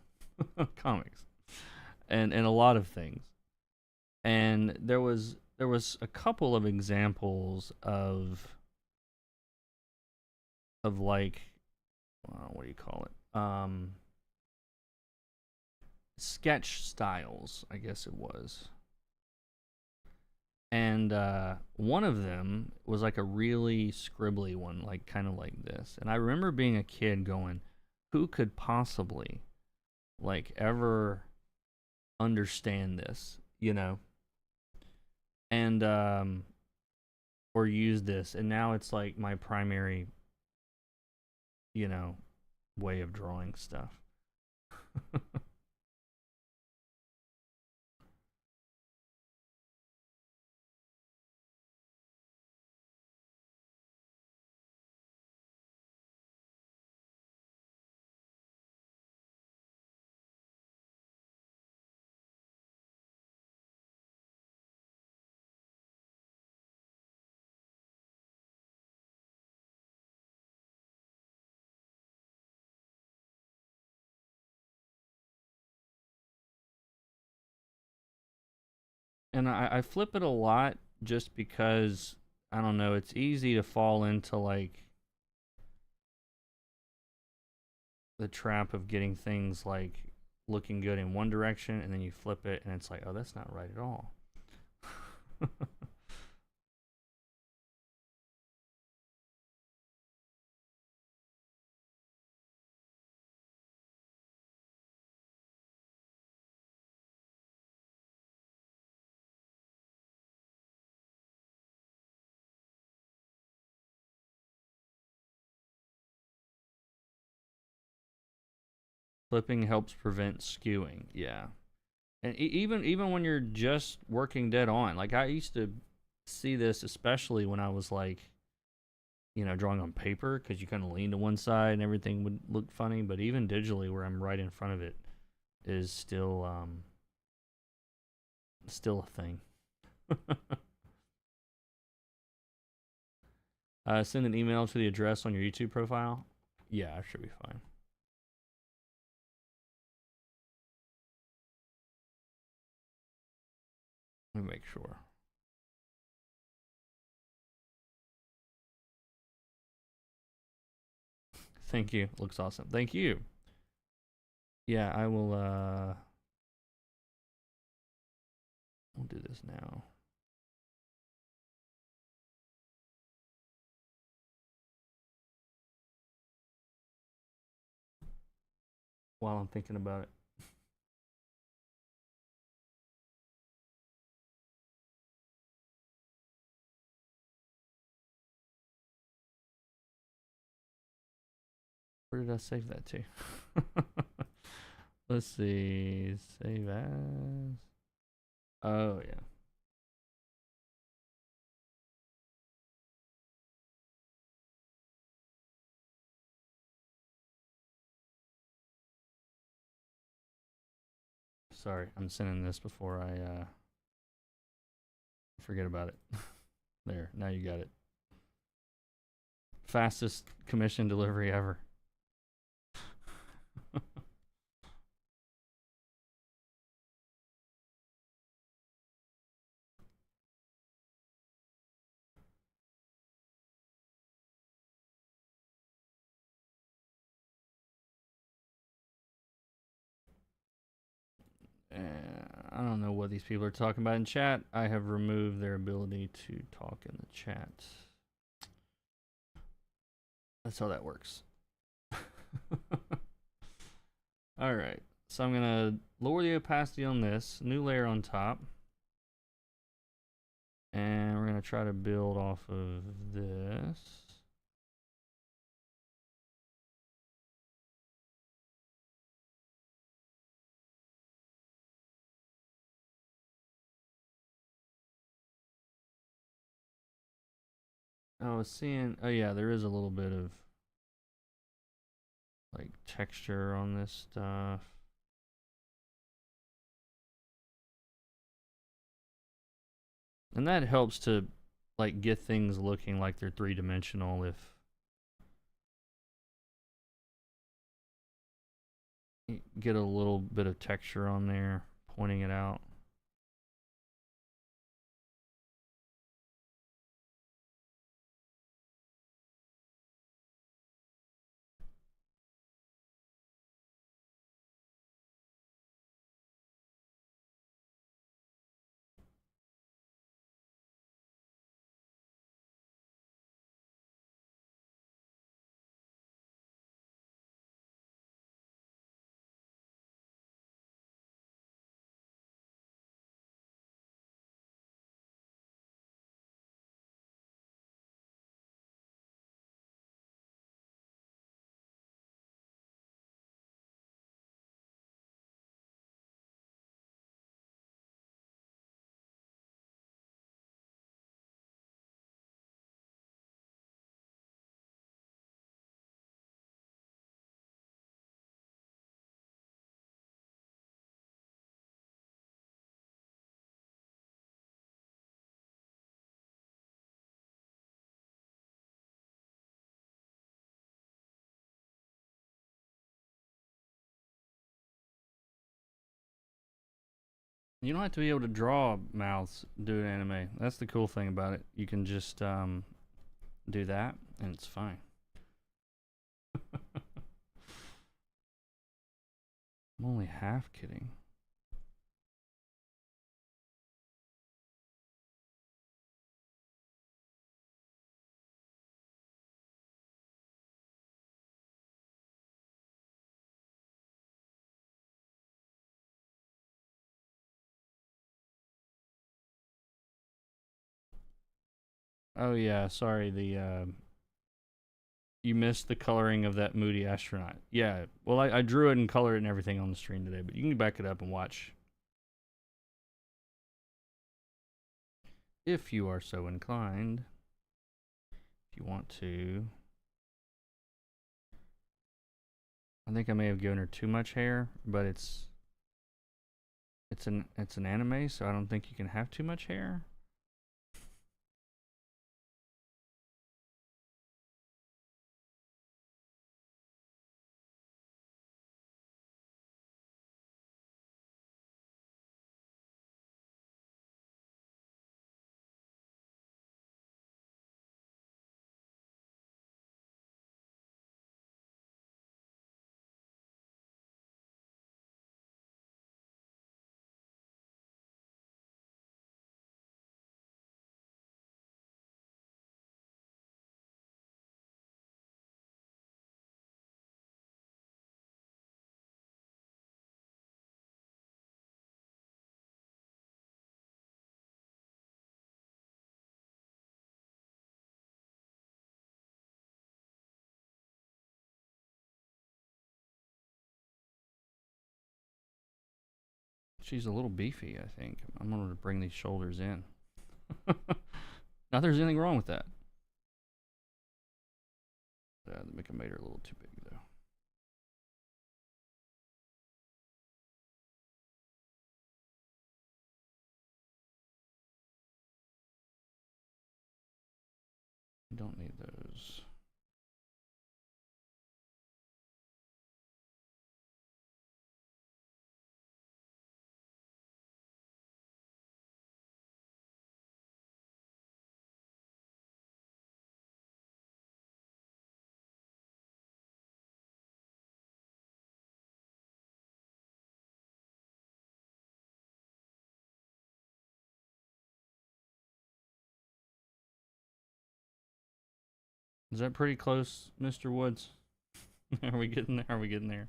comics and a lot of things. And there was a couple of examples of like what do you call it? Sketch styles, I guess it was. And one of them was like a really scribbly one, like kind of like this. And I remember being a kid going, who could possibly like ever understand this, you know? And or use this. And now it's like my primary, you know, way of drawing stuff. And I flip it a lot just because I don't know, it's easy to fall into like the trap of getting things like looking good in one direction and then you flip it and it's like, oh, that's not right at all. Flipping helps prevent skewing. Yeah. And even when you're just working dead on, like I used to see this especially when I was like, you know, drawing on paper because you kind of lean to one side and everything would look funny. But even digitally, where I'm right in front of it, is still a thing. Send an email to the address on your YouTube profile. Yeah, I should be fine. Let me make sure. Thank you. Looks awesome. Thank you. Yeah, I will we'll do this now. While I'm thinking about it. Where did I save that to? Let's see. Save as. Oh, yeah. Sorry, I'm sending this before I forget about it. There, now you got it. Fastest commission delivery ever. I don't know what these people are talking about in chat. I have removed their ability to talk in the chat. That's how that works. All right. So I'm going to lower the opacity on this, new layer on top. And we're going to try to build off of this. I was seeing, oh yeah, there is a little bit of like texture on this stuff. And that helps to like get things looking like they're three-dimensional if you get a little bit of texture on there, pointing it out. You don't have to be able to draw mouths doing anime. That's the cool thing about it. You can just do that, and it's fine. I'm only half kidding. Oh yeah, sorry. You missed the coloring of that moody astronaut. Yeah, well, I drew it and colored it and everything on the screen today, but you can back it up and watch if you are so inclined. If you want to. I think I may have given her too much hair, but it's an anime, so I don't think you can have too much hair. She's a little beefy, I think. I'm going to bring these shoulders in. Not there's anything wrong with that. I think I made her a little too big, though. Don't need those. Is that pretty close, Mr. Woods? Are we getting there? Are we getting there?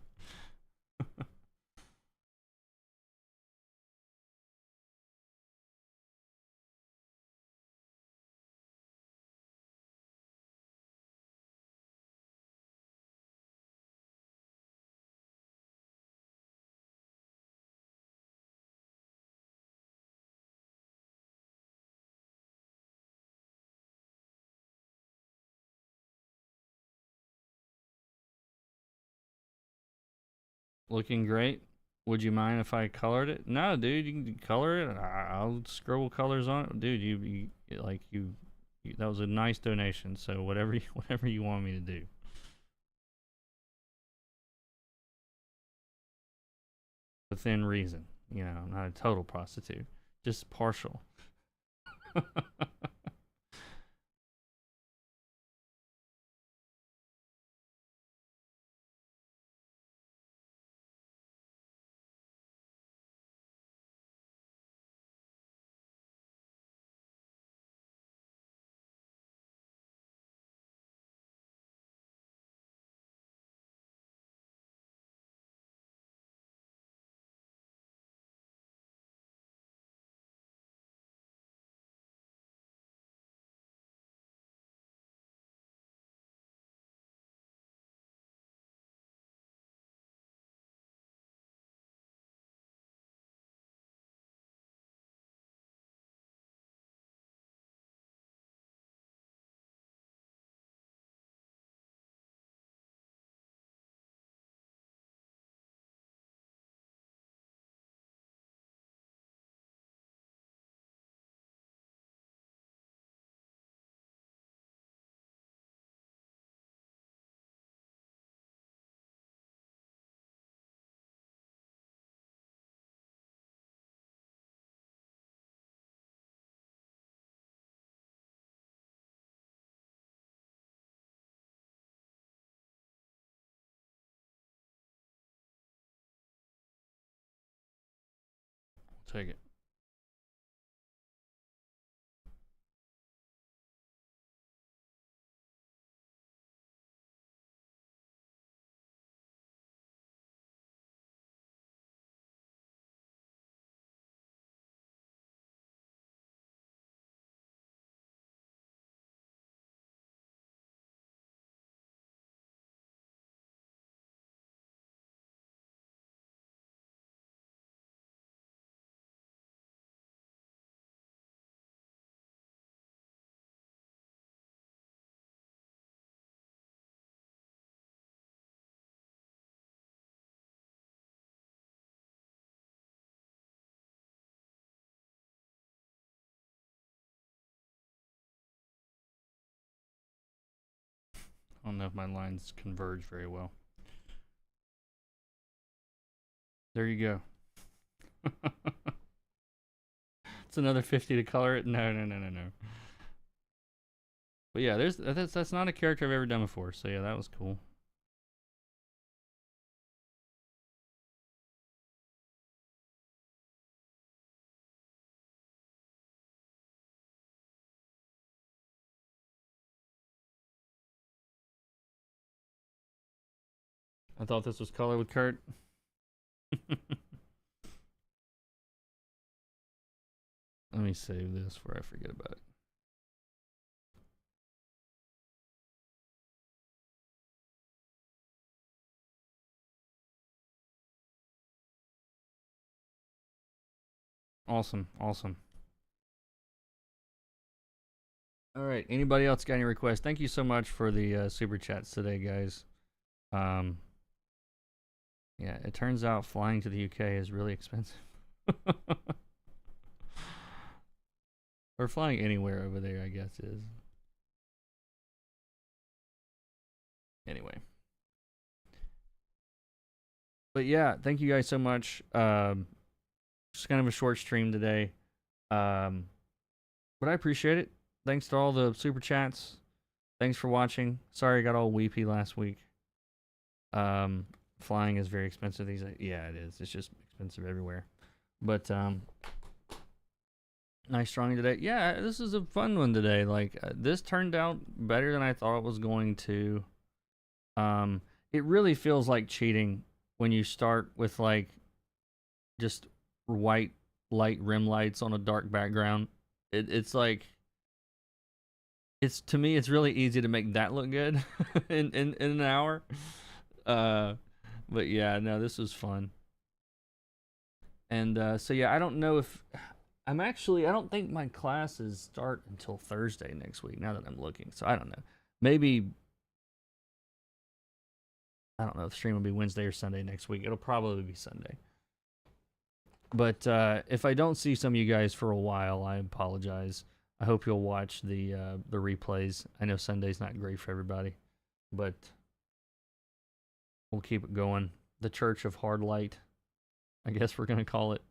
Looking great. Would you mind if I colored it? No, dude, you can color it. I'll scribble colors on it, dude. That was a nice donation. So whatever you want me to do. Within reason. I'm not a total prostitute, just partial. Take it. I don't know if my lines converge very well. There you go. It's another 50 to color it. No. But yeah, that's not a character I've ever done before. So yeah, that was cool. I thought this was color with Kurt. Let me save this before I forget about it. Awesome. All right. Anybody else got any requests? Thank you so much for the super chats today, guys. Yeah, it turns out flying to the UK is really expensive. Or flying anywhere over there, I guess, is. Anyway. But yeah, thank you guys so much. Just kind of a short stream today. But I appreciate it. Thanks to all the super chats. Thanks for watching. Sorry I got all weepy last week. Flying is very expensive these days. Yeah, it is. It's just expensive everywhere. But nice drawing today. Yeah, this is a fun one today. Like this turned out better than I thought it was going to. It really feels like cheating when you start with like just white light rim lights on a dark background. It's like to me it's really easy to make that look good in an hour. But yeah, no, this was fun. And so yeah, I don't know if I don't think my classes start until Thursday next week, now that I'm looking. So I don't know. Maybe I don't know if the stream will be Wednesday or Sunday next week. It'll probably be Sunday. But if I don't see some of you guys for a while, I apologize. I hope you'll watch the replays. I know Sunday's not great for everybody, but we'll keep it going. The Church of Hard Light, I guess we're gonna call it.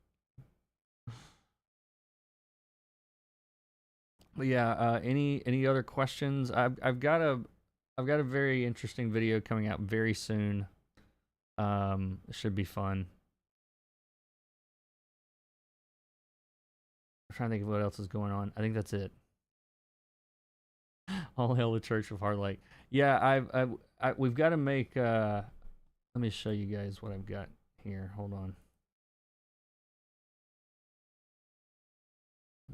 But yeah, any other questions? I've got a very interesting video coming out very soon. It should be fun. I'm trying to think of what else is going on. I think that's it. All hail the Church of Hard Light. Yeah, we've got to make. Let me show you guys what I've got here. Hold on.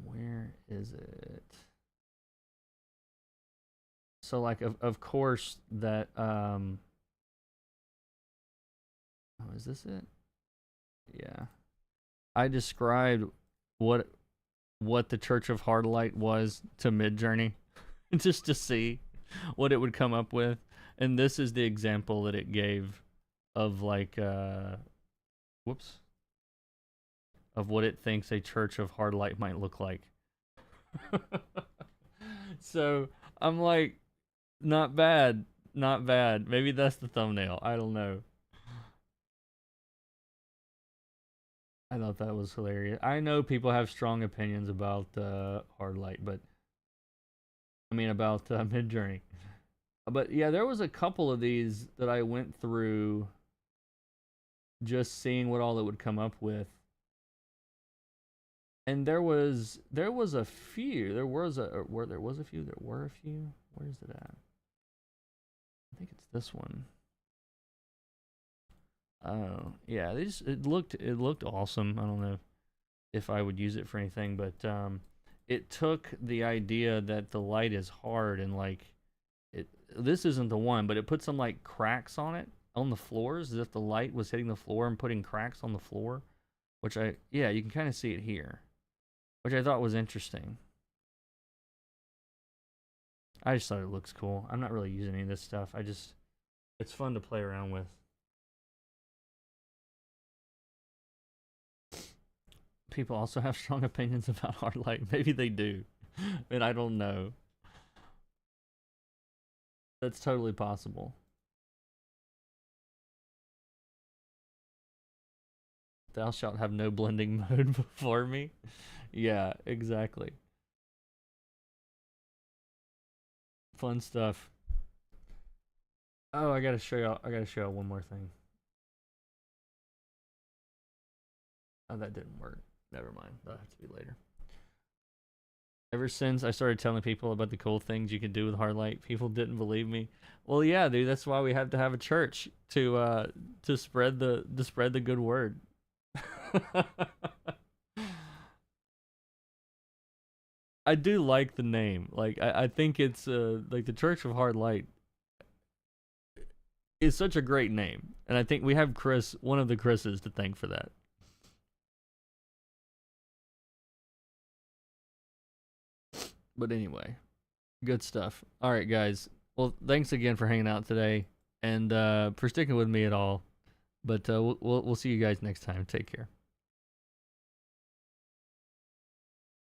Where is it? So like of course that oh, is this it? Yeah. I described what the Church of Hard Light was to Midjourney just to see what it would come up with. And this is the example that it gave of like whoops, of what it thinks a Church of Hard Light might look like. So I'm like, not bad. Maybe that's the thumbnail. I don't know. I thought that was hilarious. I know people have strong opinions about Hard Light, but I mean about Midjourney. But yeah, there was a couple of these that I went through just seeing what all it would come up with. And there was a few. There was a where there was a few. There were a few. Where is it at? I think it's this one. Oh yeah, it looked awesome. I don't know if I would use it for anything, but it took the idea that the light is hard and like it. This isn't the one, but it put some like cracks on it on the floors, as if the light was hitting the floor and putting cracks on the floor. Which yeah, you can kind of see it here, which I thought was interesting. I just thought it looks cool. I'm not really using any of this stuff. It's fun to play around with. People also have strong opinions about hard light. Maybe they do. And I don't know. That's totally possible. Thou shalt have no blending mode before me. Yeah, exactly. Fun stuff. Oh, I gotta show y'all. I gotta show y'all one more thing. Oh, that didn't work. Never mind. That'll have to be later. Ever since I started telling people about the cool things you can do with hard light, people didn't believe me. Well, yeah, dude. That's why we have to have a church to spread the good word. I do like the name. Like I think it's like the Church of Hard Light is such a great name, and I think we have Chris, one of the Chris's, to thank for that. But anyway, good stuff. All right, guys. Well, thanks again for hanging out today and for sticking with me at all. But we'll see you guys next time. Take care.